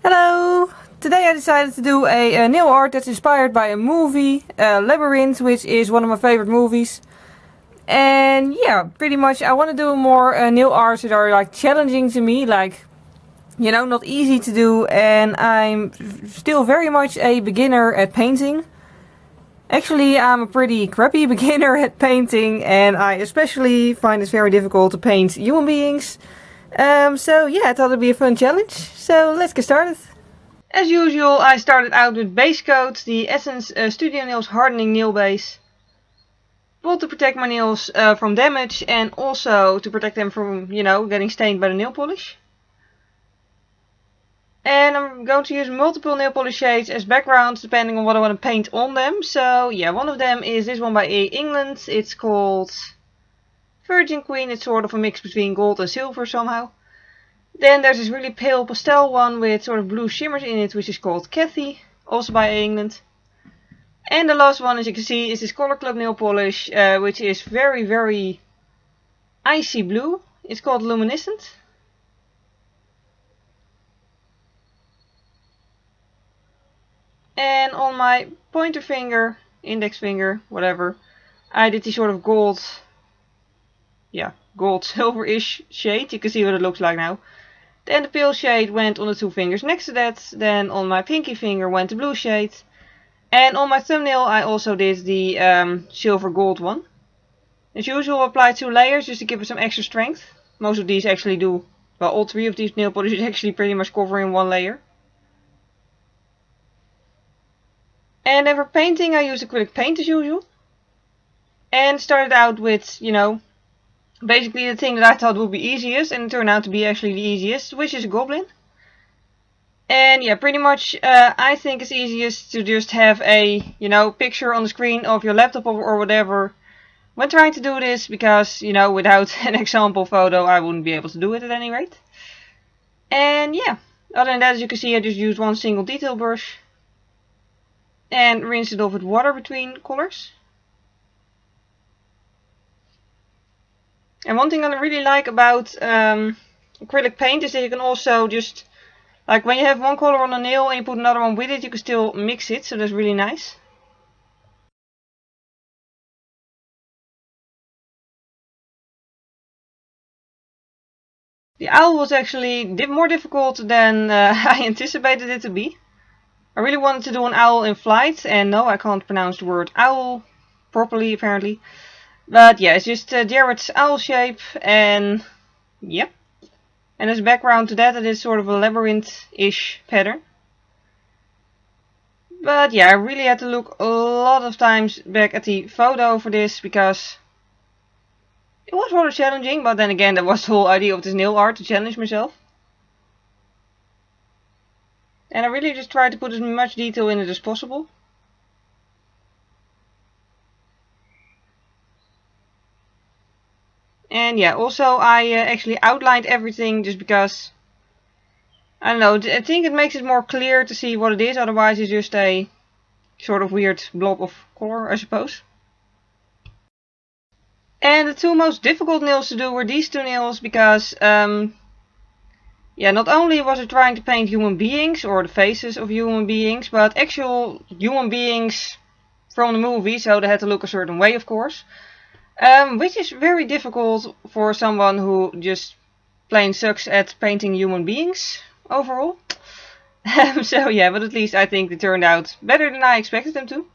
Hello! Today I decided to do a nail art that's inspired by a movie, Labyrinth, which is one of my favorite movies. And yeah, pretty much I want to do more nail arts that are like challenging to me, like, you know, not easy to do, and I'm still very much a beginner at painting. Actually, I'm a pretty crappy beginner at painting, and I especially find it very difficult to paint human beings. So yeah, I thought it'd be a fun challenge, so let's get started. As usual, I started out with base coat, the Essence Studio Nails Hardening Nail Base. Both to protect my nails from damage and also to protect them from, you know, getting stained by the nail polish. And I'm going to use multiple nail polish shades as backgrounds depending on what I want to paint on them. So yeah, one of them is this one by England. It's called Virgin Queen. It's sort of a mix between gold and silver somehow. Then there's this really pale pastel one with sort of blue shimmers in it, which is called Cathy, also by England. And the last one, as you can see, is this Color Club nail polish, which is very, very icy blue. It's called LuminICEnt. And on my pointer finger, index finger, whatever, I did the sort of gold, gold silver-ish shade. You can see what it looks like now. Then the pale shade went on the two fingers next to that. Then on my pinky finger went the blue shade. And on my thumbnail I also did the silver gold one. As usual, I applied 2 layers just to give it some extra strength. Most of these actually do, well, all 3 of these nail polishes actually pretty much cover in 1 layer. And then for painting I used acrylic paint as usual. And started out with, you know, basically the thing that I thought would be easiest, and it turned out to be actually the easiest, which is a goblin. And yeah, pretty much I think it's easiest to just have a, you know, picture on the screen of your laptop or whatever when trying to do this, because, you know, without an example photo I wouldn't be able to do it at any rate. And yeah, other than that, as you can see, I just used one single detail brush and rinsed it off with water between colors. And one thing I really like about acrylic paint is that you can also just, like when you have one color on a nail and you put another one with it, you can still mix it, so that's really nice. The owl was actually more difficult than I anticipated it to be. I really wanted to do an owl in flight, and no, I can't pronounce the word owl properly apparently. But yeah, it's just Jared's owl shape, and yeah. And as a background to that, it is sort of a labyrinth-ish pattern. But yeah, I really had to look a lot of times back at the photo for this, because it was rather challenging, but then again, that was the whole idea of this nail art, to challenge myself. And I really just tried to put as much detail in it as possible. And yeah, also I actually outlined everything just because, I don't know, I think it makes it more clear to see what it is, otherwise it's just a sort of weird blob of color, I suppose. And the 2 most difficult nails to do were these 2 nails, because yeah, not only was I trying to paint human beings or the faces of human beings, but actual human beings from the movie, so they had to look a certain way, of course. Which is very difficult for someone who just plain sucks at painting human beings overall. So yeah, but at least I think they turned out better than I expected them to.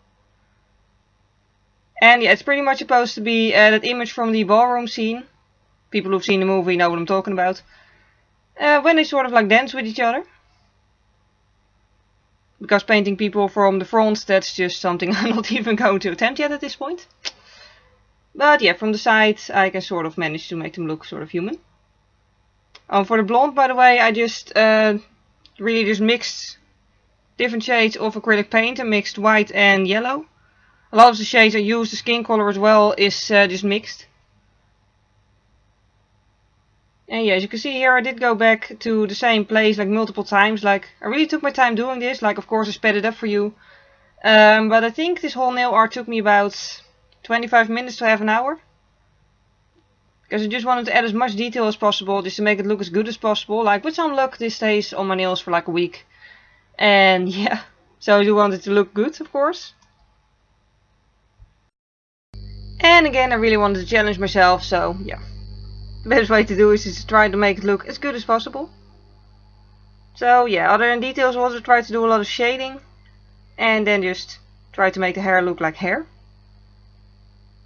And yeah, it's pretty much supposed to be that image from the ballroom scene. People who've seen the movie know what I'm talking about. When they sort of like dance with each other. Because painting people from the front, that's just something I'm not even going to attempt yet at this point. But yeah, from the side I can sort of manage to make them look sort of human. For the blonde, by the way, I just really just mixed different shades of acrylic paint and mixed white and yellow. A lot of the shades I used, the skin color as well, is just mixed. And yeah, as you can see here, I did go back to the same place like multiple times. Like, I really took my time doing this. Like, of course I sped it up for you. But I think this whole nail art took me about 25 minutes to half an hour. Because I just wanted to add as much detail as possible, just to make it look as good as possible. Like, with some luck, this stays on my nails for like a week. And yeah, so I do want it to look good, of course. And again, I really wanted to challenge myself, so yeah. The best way to do is to try to make it look as good as possible. So yeah, other than details, I also try to do a lot of shading. And then just try to make the hair look like hair.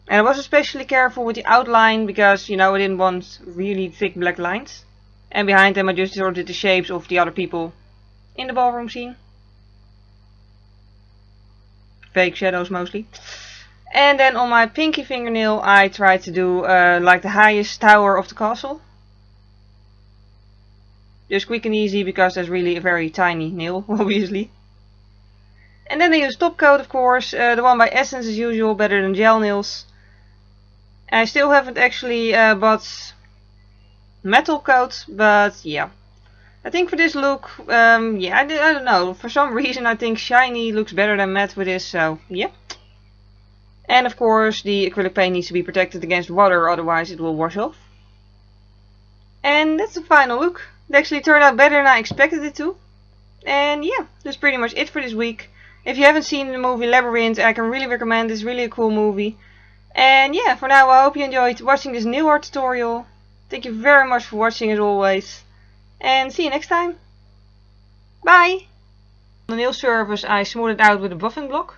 And I was especially careful with the outline because, you know, I didn't want really thick black lines. And behind them I just sort of did the shapes of the other people in the ballroom scene. Fake shadows mostly. And then on my pinky fingernail I tried to do like the highest tower of the castle. Just quick and easy because that's really a very tiny nail, obviously. And then I use top coat, of course, the one by Essence as usual, better than gel nails. I still haven't actually bought metal coat, but yeah. I think for this look, yeah, I don't know. For some reason I think shiny looks better than matte with this, so yeah. And of course the acrylic paint needs to be protected against water, otherwise it will wash off. And that's the final look. It actually turned out better than I expected it to. And yeah, that's pretty much it for this week. If you haven't seen the movie Labyrinth, I can really recommend it. It's really a cool movie. And yeah, for now I hope you enjoyed watching this nail art tutorial. Thank you very much for watching as always. And see you next time. Bye! On the nail surface I smooth it out with a buffing block.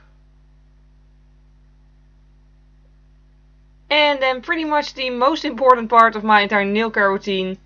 And then pretty much the most important part of my entire nail care routine